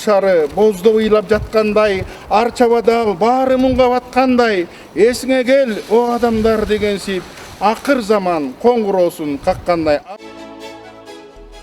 шары бозду ыйлап жаткандай, ар чабадагы баары мунга баткандай, эсиңе кел о адамдар дегенсип, акыр заман коңгуроосун каккандай.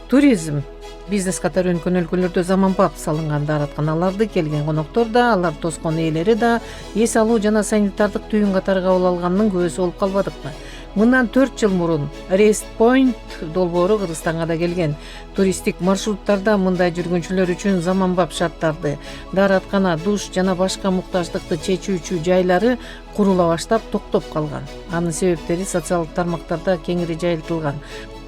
Туризм бизнес катары өнкөн өлкөлөрдө заманбап салынган дааратканаларды келген коноктор да, алар тоскон ээлери да эс алуу жана санитардык түйүн катары кабыл алганын көбүсү болуп калбадыкпы? Мындан 4 жыл мурун Rest Point долбоору Кыргызстанга да келген. Туристтик маршруттарда мындай жүргүнчүлөр үчүн заманбап шарттарды, даараткана, душ жана башка муктаждыкты чечүүчү жайлары курула баштап токтоп калган. Анын себептери социалдык тармактарда кеңири жайылтылган.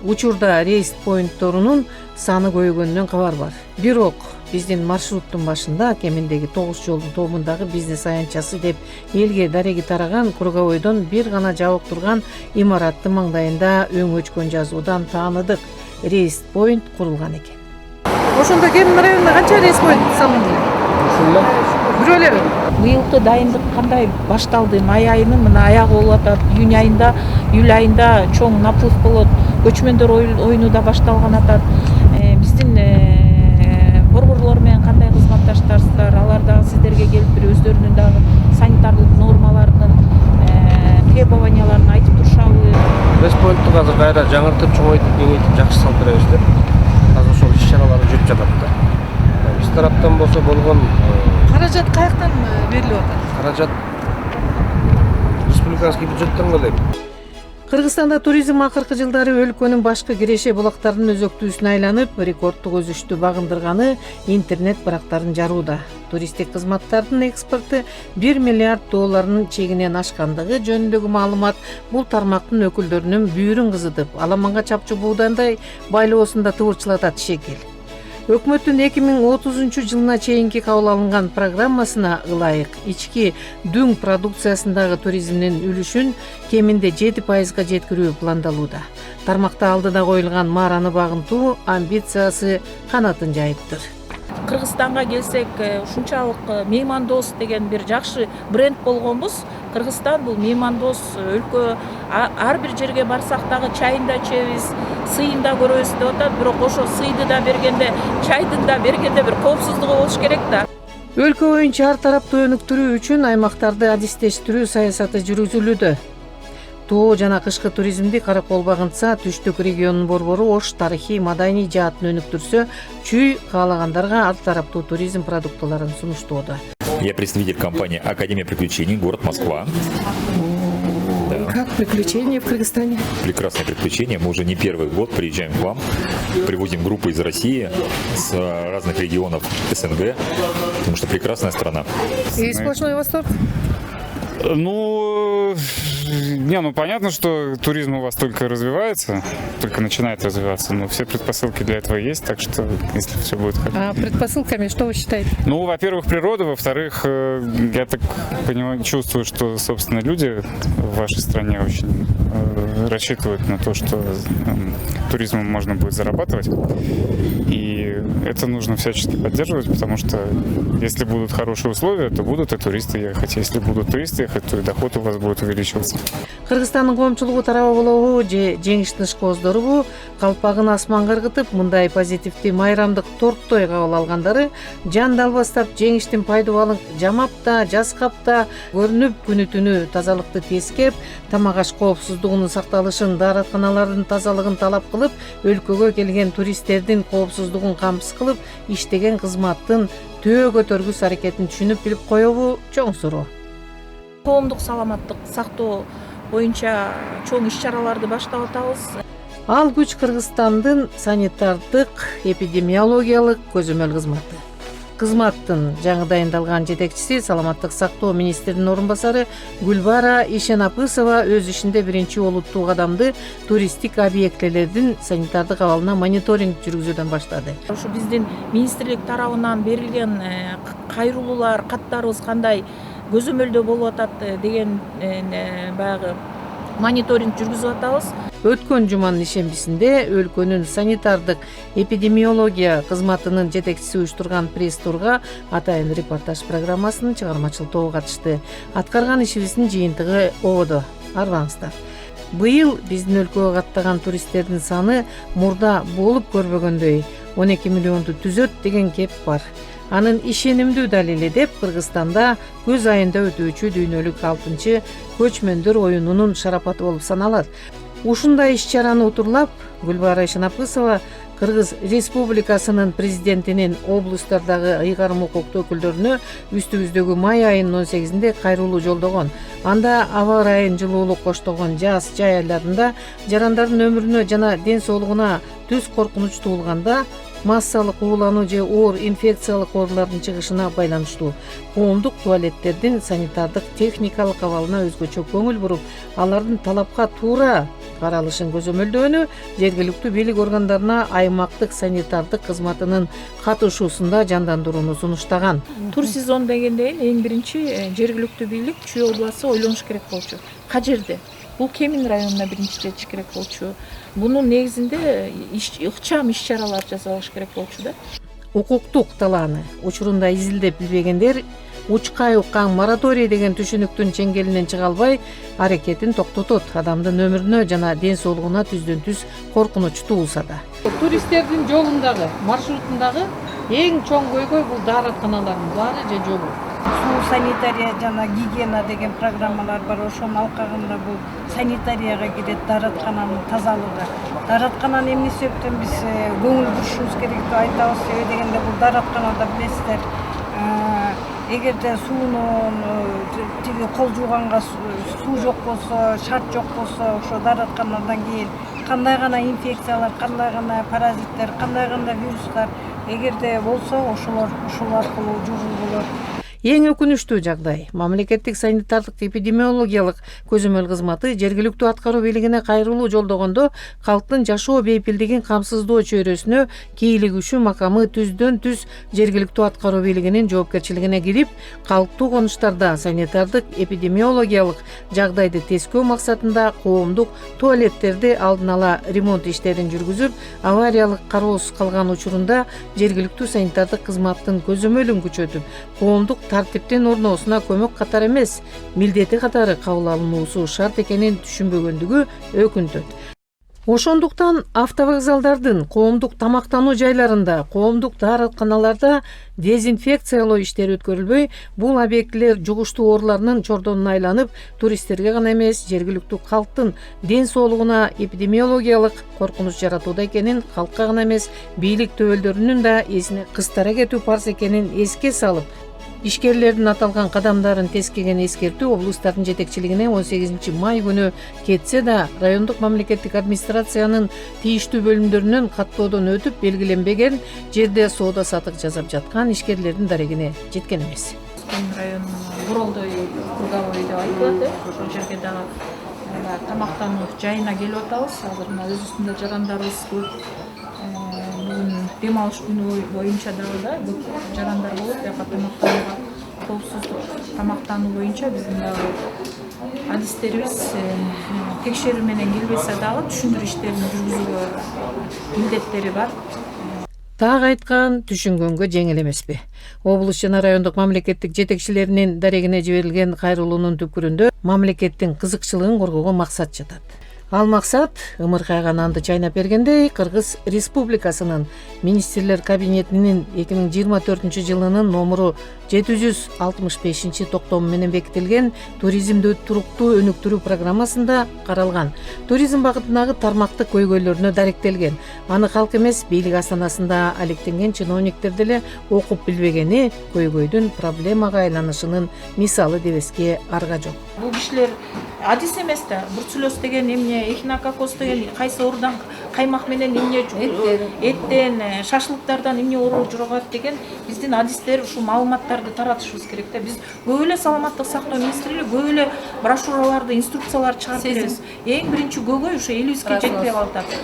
Учурда Rest Point'торунун саны көбөйгөнүнөн кабар бар. Бирок биздин маршруттун башында кеминдеги 9 жолдун тобундагы бизнес аянтчасы деп элге дареги тараган круговойдон бир гана жабык турган имараттын маңдайында өң өчкөн жазуудан тааныдык. Rest Point курулган экен. Ошондо Кемин районунда канча Rest Point салынды? Ушунда Бирөө элеби? Быйылкы дайындык кандай башталды? Май айынын мына аягы болуп атат. Июнь айында, июль айында чоң наплыв болот. Көчмөндөр оюну да башталган атат. Биздин борборлор менен кандай кызматташтарсыздар? Алар дагы сиздерге келип бир өздөрүнүн дагы санитардык нормаларынын требованияларын айтып турушабы? Rest Point'tu азыр кайра жаңыртып, чоңойтуп, кеңейтип, жакшы салып беребиздер. Азыр ошол иш-чаралар жүрүп жатат да. Биз тараптан болсо болгон Каражат каяктан берилип атат? каражат республиканский бюджеттен келет. Кыргызстанда туризм акыркы жылдары өлкөнүн башкы киреше булактарынын өзөктүүсүнө айланып, рекорддук өсүштү багындырганы интернет барактарын жарууда. Туристтик кызматтардын экспорту 1 миллиард долларынын чегинен ашкандыгы жөнүндөгү маалымат бул тармактын өкүлдөрүнүн бүйүрүн кызытып, аламанга чапчу буудандай байлоосун да тыбырчылатат шекел. Өкмөттүн 2030 жылына чейинки кабыл алынган программасына ылайык ички дүң продукциясындагы туризмдин үлүшүн кеминде 7%га жеткирүү пландалууда. Тармакта алдыда коюлган маараны багынтуу амбициясы канатын жайыптыр. Кыргызстанга келсек, ушунчалык меймандос деген бир жакшы бренд болгонбуз. Кыргызстан бул меймандос өлкө. Ар бир жерге барсак дагы чайын да ичебиз, сыйын да көрөбүз деп атат. Бирок ошо сыйды да бергенде, чайдын да бергенде бир коопсуздугу болуш керек да. Өлкө боюнча ар тараптуу өнүктүрүү үчүн аймактарды адистештирүү саясаты жүргүзүлүүдө. Тоо жана кышкы туризмди каракол багынтса, түштүк регионунун борбору Ош тарыхый маданий жаатын өнүктүрсө, чүй каалагандарга ар тараптуу туризм продуктыларын сунуштоодо. Я представитель компании «Академия приключений», город Москва. Как приключения в Кыргызстане? Прекрасное приключение. Мы уже не первый год приезжаем к вам, привозим группы из России, с разных регионов СНГ, потому что прекрасная страна. И сплошной восторг? Понятно, что туризм у вас только развивается, только начинает развиваться, но все предпосылки для этого есть, так что если все будет хорошо. А предпосылками что вы считаете? Во-первых, природа, во-вторых, я так понимаю, чувствую, что, собственно, люди в вашей стране очень рассчитывают на то, что туризмом можно будет зарабатывать, и это нужно всячески поддерживать, потому что если будут хорошие условия, то будут и туристы ехать, если будут туристы ехать, то и доход у вас будет увеличиваться. Кыргызстандын коомчулугу тарабы болобу же жеңиштин ишкооздорубу калпагын асманга ыргытып, мындай позитивдүү майрамдык торттой кабыл алгандары жан далбастап жеңиштин пайдубалын жамап да, жаскап да көрүнүп, күнү түнү тазалыкты тескеп, тамак аш коопсуздугунун сакталышын, дааратканалардын тазалыгын талап кылып, өлкөгө келген туристтердин коопсуздугун камсыз кылып, иштеген кызматтын төө көтөргүс аракетин түшүнүп билип коебу чоң суроо. Коомдук саламаттык сактоо боюнча чоң иш-чараларды баштап атабыз. Ал күч Кыргызстандын санитардык эпидемиологиялык көзөмөл кызматы. Кызматтын жаңы дайындалган жетекчиси, саламаттык сактоо министринин орун басары Гүлбара Ишенапысова өз ишинде биринчи олуттуу кадамды туристтик объектилердин санитардык абалына мониторинг жүргүзүүдөн баштады. Ошо биздин министрлик тарабынан берилген кайрылуулар, каттарыбыз кандай көзөмөлдө болуп атат деген баягы мониторинг жүргүзүп атабыз. Өткөн жуманын ишембисинде өлкөнүн санитардык эпидемиология кызматынын жетекчиси уюштурган пресс-турга атайын репортаж программасынын чыгармачыл тобу катышты. Аткарган ишибиздин жыйынтыгы ободо. Арбаңыздар. Быйыл биздин өлкөгө каттаган туристтердин саны мурда болуп көрбөгөндөй 12 миллионду түзөт деген кеп бар. анын ишенимдүү далили деп Кыргызстанда күз айында өтүүчү дүйнөлүк 6 көчмөндөр оюнунун шарапаты болуп саналат. Ушундай иш-чараны утурлап Гүлбара Шынапкысова Кыргыз Республикасынын президентинин облустардагы ыйгарым укуктуу өкүлдөрүнө үстүбүздөгү май айынын 18-inde кайрылуу жолдогон. Анда аба ырайын жылуулук коштогон жаз жай айларында жарандардын өмүрүнө жана ден соолугуна түз коркунуч туулганда массалык уулануу же оор инфекциялык оорулардын чыгышына байланыштуу коомдук туалеттердин санитардык техникалык абалына өзгөчө көңүл буруп, алардын талапка туура каралышын көзөмөлдөөнү жергиликтүү бийлик органдарына аймактык санитардык кызматынын катышуусунда жандандырууну сунуштаган. Тур сезон дегенден эң биринчи жергиликтүү бийлик Чүй областы ойлонуш керек болчу. Кажерде бул Кемин районуна биринчи жетиш керек болчу. Бунун негизинде ыкчам иш-чаралар жасалыш керек болчу да. Укуктук талааны учурунда изилдеп билбегендер учкай уккан мораторий деген түшүнүктүн чеңгелинен чыга албай аракетин токтотот, адамдын өмүрүнө жана ден соолугуна түздөн түз коркунуч туулса да. Туристтердин жолундагы, маршрутундагы эң чоң көйгөй бул дааратканалардын баары же жолу. Суу санитария жана гигиена деген программалар бар. Ошонун алкагында бул санитарияга кирет, даараткананын тазалыгы. Даараткананы эмне себептен биз көңүл бурушубуз керек деп айтабыз. Себеби дегенде бул дааратканада билесиздер, эгерде суунун тиги кол жууганга суу жок болсо, шарт жок болсо, ошо дааратканадан кийин кандай гана инфекциялар, кандай гана паразиттер, кандай гана вирустар эгерде болсо, ошол аркылуу жугуу болот. Эң өкүнүчтүү жагдай мамлекеттик санитардык эпидемиологиялык көзөмөл кызматы жергиликтүү аткаруу бийлигине кайрылуу жолдогондо калктын жашоо бейпилдигин камсыздоо чөйрөсүнө кийлигүүчү макамы түздөн түз жергиликтүү аткаруу бийлигинин жоопкерчилигине кирип, калктуу конуштарда санитардык эпидемиологиялык жагдайды тескөө максатында коомдук туалеттерди алдын ала ремонт иштерин жүргүзүп, авариялык кароосуз калган учурунда жергиликтүү санитардык кызматтын көзөмөлүн күчөтүп, коомдук тартиптин орноосуна көмөк катары эмес, милдети катары кабыл алынуусу шарт экенин түшүнбөгөндүгү өкүнтөт. Ошондуктан автовокзалдардын, коомдук тамактануу жайларында, коомдук дааратканаларда дезинфекциялоо иштери өткөрүлбөй, бул объектилер жугуштуу ооруларынын чордонуна айланып, туристтерге гана эмес, жергиликтүү калктын ден соолугуна эпидемиологиялык коркунуч жаратууда экенин, калкка гана эмес, бийлик төбөлдөрүнүн да эсине кыстара кетүү парз экенин эске салып, ишкерлердин аталган кадамдарын тескеген эскертүү облустардын жетекчилигине 18 май күнү кетсе да, райондук мамлекеттик администрациянын тийиштүү бөлүмдөрүнөн каттоодон өтүп белгиленбеген жерде соода сатык жасап жаткан ишкерлердин дарегине жеткен эмес. Кемин районунун Буролдой круговой деп айтылат. Ошол жерге дагы тамактануу жайына келип атабыз. Азыр мына өзүбүздүн жарандарыбыз көп. Дем алыш күнү боюнча дагы көп жарандар болот. Бияка тамактанууга коопсуздук тамактануу боюнча биздин дагы адистерибиз текшерүү менен келбесе дагы түшүндүрүү иштерин жүргүзүүгө милдеттери бар. Так айткан түшүнгөнгө жеңил эмеспи. Облус жана райондук мамлекеттик жетекчилеринин дарегине жиберилген кайрылуунун түпкүрүндө мамлекеттин кызыкчылыгын коргоого максат жатат. Ал максат ымыркайган анды чайнап бергендей Кыргыз Республикасынын Министрлер кабинетинин 2024 жылынын номуру 765 токтому менен бекитилген туризмди туруктуу өнүктүрүү программасында каралган. Туризм багытындагы тармактык көйгөйлөрүнө даректелген. Аны калк эмес, бийлик астанасында алектенген чиновниктер деле окуп билбегени көйгөйдүн проблемага айланышынын мисалы дебеске арга жок. Бул кишилер адис эмес да, бруцеллез деген эмне, эхинококоз деген кайсы оорудан каймак менен эмне эттен, шашлыктардан эмне оору жугат деген биздин адистер ушул маалыматтарды таратышыбыз керек да. Биз көп эле саламаттык сактоо министрлиги көп эле брошюраларды, инструкцияларды чыгарып беребиз. Эң биринчи көйгөй ушу элибизге жетпей калат.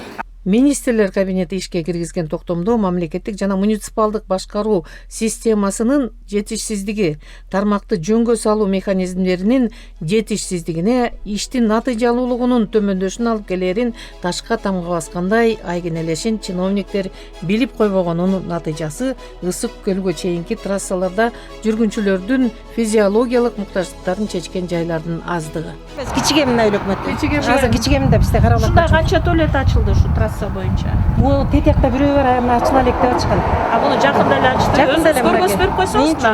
Министрлер кабинети ишке киргизген токтомдо мамлекеттик жана муниципалдык башкаруу системасынын жетишсиздиги, тармакты жөнгө салуу механизмдеринин жетишсиздигине, иштин натыйжалуулугунун төмөндөшүн алып келерин ташка тамга баскандай айгинелешин чиновниктер билип койбогонунун натыйжасы ысык көлгө чейинки трассаларда жүргүнчүлөрдүн физиологиялык муктаждыктарын чечкен жайлардын аздыгы. Кичигемин өкмөт. Азыр кичигемин да бизде карап атат. Ушундай канча туалет ачылды ушу касса боюнча. Бул тетиякта бирөө бар, аны ачыла элек деп ачкан. А буну жакында эле ачты. Жакында эле Өзүңүз көргөзүп мынакей. берип койсоңуз да.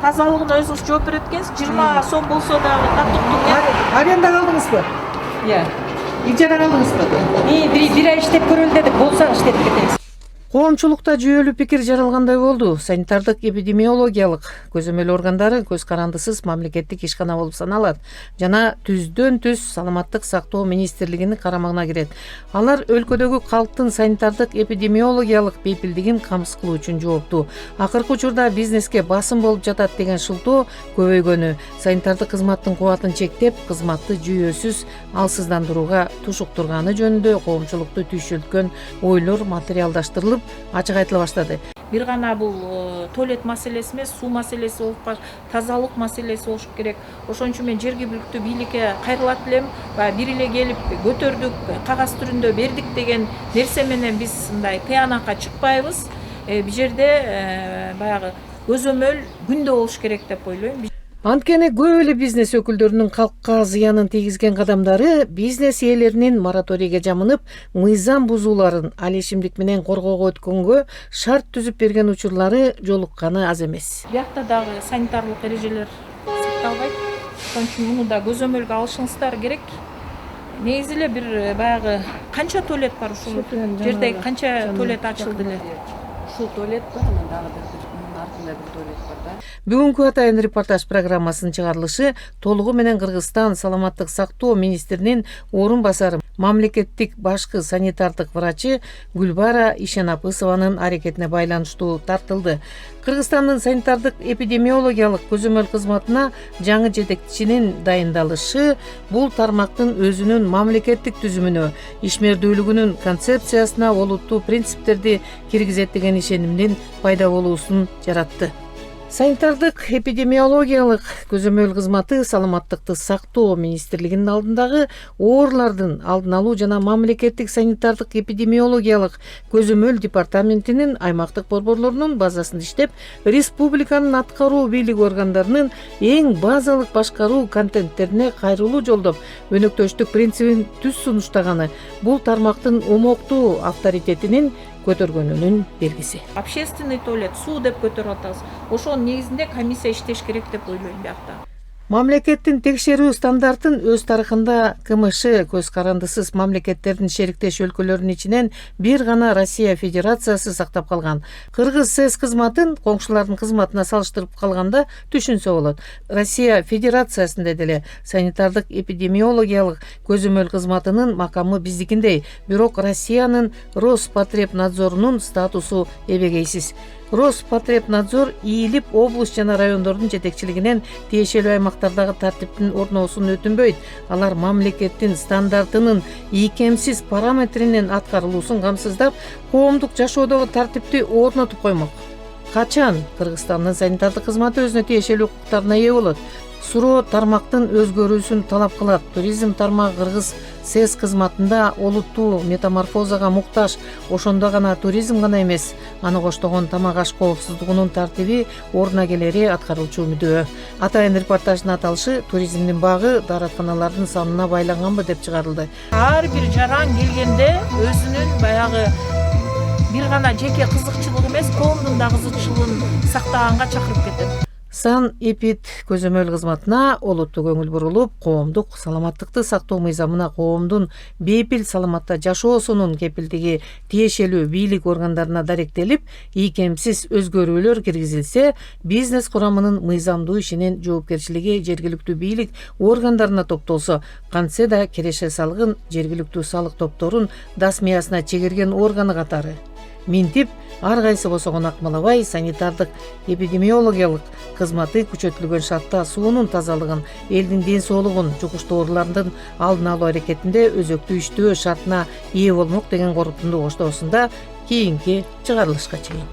Тазалыгына өзүңүз жооп берет экенсиз. 20 сом болсо дагы каттык. Аренда калдыңызбы? Иә. Ижара калдыңызбы? Бир ай иштеп көрөлү дедик, болсо иштетип кетебиз. Коомчулукта жүйөлүү пикир жаралгандай болду. Санитардык эпидемиологиялык көзөмөл органдары көз карандысыз мамлекеттик ишкана болуп саналат жана түздөн түз саламаттык сактоо министрлигинин карамагына кирет. Алар өлкөдөгү калктын санитардык эпидемиологиялык бейпилдигин камсыз кылуу үчүн жооптуу. Акыркы учурда бизнеске басым болуп жатат деген шылтоо көбөйгөнү, санитардык кызматтын кубатын чектеп, кызматты жүйөсүз алсыздандырууга тушуктурганы жөнүндө коомчулукту түйшөлткөн ойлор материалдаштырылып ачык айтыла баштады. Бир гана бул туалет маселеси эмес, суу маселеси болуп, тазалык маселеси болуш керек. Ошон үчүн мен жергиликтүү бийликке кайрылат элем. Бир эле келип көтөрдүк, кагаз түрүндө бердик деген нерсе менен биз мындай тыянакка чыкпайбыз. Бул жерде баягы көзөмөл күндө болуш керек деп ойлойм. Анткени көп эле бизнес өкүлдөрүнүн калкка зыянын тийгизген кадамдары бизнес ээлеринин мораторийге жамынып, мыйзам бузууларын ал ишимдик менен коргоого өткөнгө шарт түзүп берген учурлары жолукканы аз эмес. Биякта дагы санитарлык эрежелер сакталбайт. Ошон үчүн муну да көзөмөлгө алышыңыздар керек. Негизи эле бир баягы канча туалет бар ушул жерде, канча туалет ачылды эле? Ушул туалет бар, анан дагы бир артында бир туалет бар да. Бүгүнкү Атайын репортаж программасынын чыгарылышы толугу менен Кыргызстан саламаттык сактоо министринин орун басары, мамлекеттик башкы санитардык врачы Гүлбара Ишенапысованын аракетине байланыштуу тартылды. Кыргызстандын санитардык эпидемиологиялык көзөмөл кызматына жаңы жетекчинин дайындалышы бул тармактын өзүнүн мамлекеттик түзүмүнө, ишмердүүлүгүнүн концепциясына олуттуу принциптерди киргизет деген ишенимдин пайда болуусун жаратты. Санитардык эпидемиологиялык көзөмөл кызматы саламаттыкты сактоо министрлигинин алдындагы оорулардын алдын алуу жана мамлекеттик санитардык эпидемиологиялык көзөмөл департаментинин аймактык борборлорунун базасында иштеп, республиканын аткаруу бийлик органдарынын эң базалык башкаруу контенттерине кайрылуу жолдоп, өнөктөштүк принцибин түз сунуштаганы бул тармактын умоктуу авторитетинин көтөргөнүнүн белгиси. Общественный туалет, суу деп көтөрүп атабыз. Ошонун негизинде комиссия иштеш керек деп ойлойм биякта. Мамлекеттин текшерүү стандартын өз тарыхында КМШ көз карандысыз мамлекеттердин шериктеш өлкөлөрүнүн ичинен бир гана Россия Федерациясы сактап калган. Кыргыз СЭС кызматын коңшулардын кызматына салыштырып калганда түшүнсө болот. Россия Федерациясында деле санитардык эпидемиологиялык көзөмөл кызматынын макамы биздикиндей, бирок Россиянын Роспотребнадзорунун статусу эбегейсиз. Роспотребнадзор ийилип облус жана райондордун жетекчилигинен тиешелүү аймактардагы тартиптин орносун өтүнбөйт. Алар мамлекеттин стандартынын ийкемсиз параметринин аткарылуусун камсыздап, коомдук жашоодогу тартипти орнотуп коймок. Качан Кыргызстандын санитардык кызматы өзүнө тиешелүү укуктарына ээ болот? Суроо тармактын өзгөрүүсүн талап кылат. Туризм тармагы Кыргыз СЭС кызматында олуттуу метаморфозага муктаж. Ошондо гана туризм гана эмес, аны коштогон тамак аш коопсуздугунун тартиби ордуна келери аткарылчу мүдөө. Атайын репортаждын аталышы туризмдин багы дааратканалардын санына байланганбы деп чыгарылды. Ар бир жаран келгенде өзүнүн баягы бир гана жеке кызыкчылыгы эмес, коомдун да кызыкчылыгын сактаганга чакырып кетет. Сан эпид көзөмөл кызматына олуттуу көңүл бурулуп, коомдук саламаттыкты сактоо мыйзамына коомдун бейпил саламатта жашоосунун кепилдиги тиешелүү бийлик органдарына даректелип, ийкемсиз өзгөрүүлөр киргизилсе, бизнес курамынын мыйзамдуу ишинин жоопкерчилиги жергиликтүү бийлик органдарына топтолсо, кантсе да кереше салыгын жергиликтүү салык топторун дасмиясына чегерген органы катары. Минтип ар кайсы босогон акмалабай санитардык эпидемиологиялык кызматы күчөтүлгөн шартта суунун тазалыгын, элдин ден соолугун, жугуштуу оорулардын алдын алуу аракетинде өзөктүү иштөө шартына ээ болмок деген корутунду коштоосунда кийинки чыгарылышка чейин.